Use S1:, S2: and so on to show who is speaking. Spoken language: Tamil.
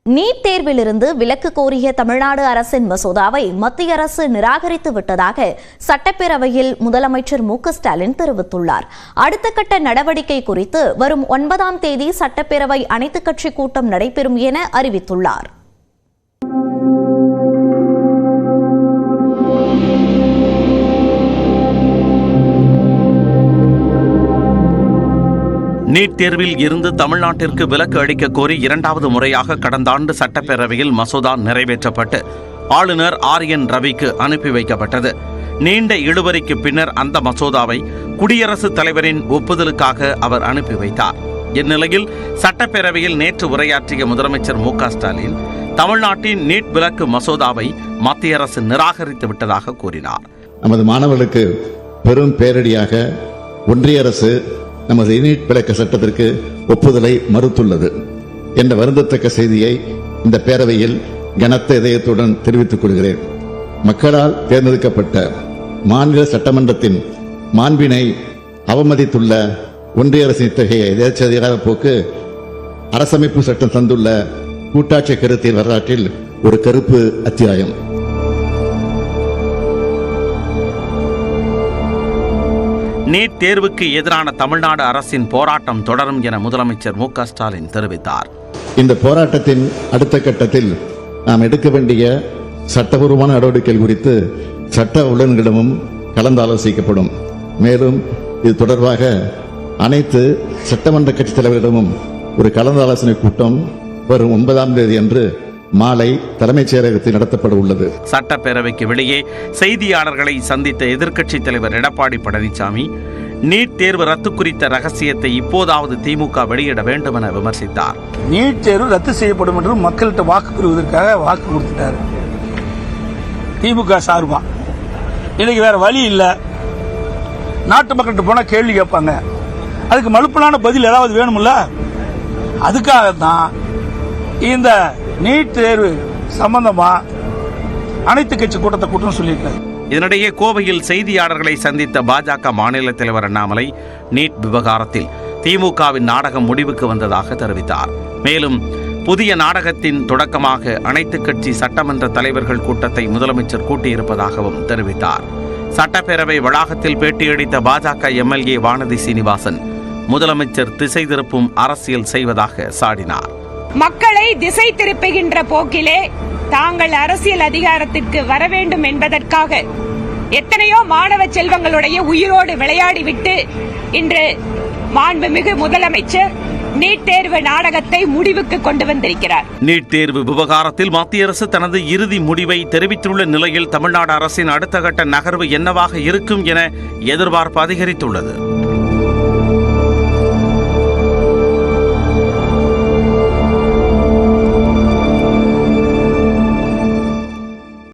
S1: நீட் தேர்விலிருந்து விலக்கு கோரிய தமிழ்நாடு அரசின் மசோதாவை மத்திய அரசு நிராகரித்து விட்டதாக சட்டப்பேரவையில் முதலமைச்சர் மு.க.ஸ்டாலின் தெரிவித்துள்ளார். அடுத்த கட்ட நடவடிக்கை குறித்து வரும் 9ஆம் தேதி சட்டப்பேரவை அனைத்துக் கட்சி கூட்டம் நடைபெறும் என அறிவித்துள்ளார்.
S2: நீட் தேர்வில் இருந்து தமிழ்நாட்டிற்கு விலக்கு அளிக்க கோரி 2வது முறையாக கடந்த ஆண்டு சட்டப்பேரவையில் மசோதா நிறைவேற்றப்பட்டு ஆளுநர் RN ரவிக்கு அனுப்பி வைக்கப்பட்டது. நீண்ட இழுபறிக்கு பின்னர் அந்த மசோதாவை குடியரசுத் தலைவரின் ஒப்புதலுக்காக அவர் அனுப்பி வைத்தார். இந்நிலையில் சட்டப்பேரவையில் நேற்று உரையாற்றிய முதலமைச்சர் மு.க.ஸ்டாலின் தமிழ்நாட்டின் நீட் விலக்கு மசோதாவை மத்திய அரசு நிராகரித்து விட்டதாக கூறினார்.
S3: நமது மாணவர்களுக்கு பெரும் பேரடியாக ஒன்றிய அரசு நமது நீட் விலக்கு சட்டத்திற்கு ஒப்புதலை மறுத்துள்ளது என்ற வருந்தத்தக்க செய்தியை இந்த பேரவையில் கனத்த இதயத்துடன் தெரிவித்துக் கொள்கிறேன். மக்களால் தேர்ந்தெடுக்கப்பட்ட மாநில சட்டமன்றத்தின் மாண்பினை அவமதித்துள்ள ஒன்றிய அரசின் இத்தகைய எதேச்சதிகார போக்கு அரசமைப்பு சட்டம் தந்துள்ள கூட்டாட்சி கருத்தின் வரலாற்றில் ஒரு கருப்பு அத்தியாயம்.
S2: நீட் தேர்வுக்கு எதிரான தமிழ்நாடு அரசின் போராட்டம் தொடரும் என முதலமைச்சர் மு.க.ஸ்டாலின் தெரிவித்தார்.
S3: இந்த போராட்டத்தின் அடுத்த கட்டத்தில் நாம் எடுக்க வேண்டிய சட்டபூர்வமான நடவடிக்கைகள் குறித்து சட்ட வல்லுநர்களிடமும் கலந்தாலோசிக்கப்படும். மேலும் இது தொடர்பாக அனைத்து சட்டமன்ற கட்சித் தலைவர்களிடமும் ஒரு கலந்தாலோசனை கூட்டம் வரும் 9ஆம் தேதி அன்று மாலை தலைமைச் செயலகத்தில் நடத்தப்பட உள்ளது.
S2: சட்டப்பேரவைக்கு வெளியே செய்தியாளர்களை சந்தித்த எதிர்க்கட்சித் தலைவர் எடப்பாடி பழனிசாமி நீட் தேர்வு ரத்து குறித்த ரகசியத்தை இப்போதாவது திமுக வெளியிட வேண்டும் என விமர்சித்தார்.
S4: நீட் தேர்வு ரத்து செய்யப்படும் என்று மக்கள்கிட்ட வாக்கு பெறுவதற்காக வாக்கு கொடுத்துட்டாரு திமுக சார்பா. இன்னைக்கு வேற வழி இல்ல, நாட்டு மக்கள்கிட்ட போனா கேள்வி கேட்பாங்க, அதுக்கு மலுப்பலான பதில் ஏதாவது வேணும்ல. அதுக்காகத்தான் இந்த நீட் தேர்வு சம்பந்தமா அனைத்து கட்சி கூட்டத்தை கூட்டம் சொல்லியிருக்காரு.
S2: இதனிடையே கோவையில் செய்தியாளர்களை சந்தித்த பாஜக மாநில தலைவர் அண்ணாமலை நீட் விவகாரத்தில் திமுகவின் நாடகம் முடிவுக்கு வந்ததாக தெரிவித்தார். மேலும் புதிய நாடகத்தின் தொடக்கமாக அனைத்து கட்சி சட்டமன்ற தலைவர்கள் கூட்டத்தை முதலமைச்சர் கூட்டியிருப்பதாகவும் தெரிவித்தார். சட்டப்பேரவை வளாகத்தில் பேட்டியளித்த பாஜக MLA வானதி சீனிவாசன் முதலமைச்சர் திசை திருப்பும் அரசியல் செய்வதாக சாடினார்.
S5: மக்களை திசை திருப்புகின்ற போக்கிலே தாங்கள் அரசியல் அதிகாரத்திற்கு வர வேண்டும் என்பதற்காக எத்தனையோ மாணவ செல்வங்களுடைய உயிரோடு விளையாடிவிட்டு இன்று மாண்புமிகு முதலமைச்சர் நீட் தேர்வு நாடகத்தை முடிவுக்கு கொண்டு வந்திருக்கிறார்.
S2: நீட் தேர்வு விவகாரத்தில் மத்திய அரசு தனது இறுதி முடிவை தெரிவித்துள்ள நிலையில் தமிழ்நாடு அரசின் அடுத்த கட்ட நகர்வு என்னவாக இருக்கும் என எதிர்பார்ப்பு அதிகரித்துள்ளது.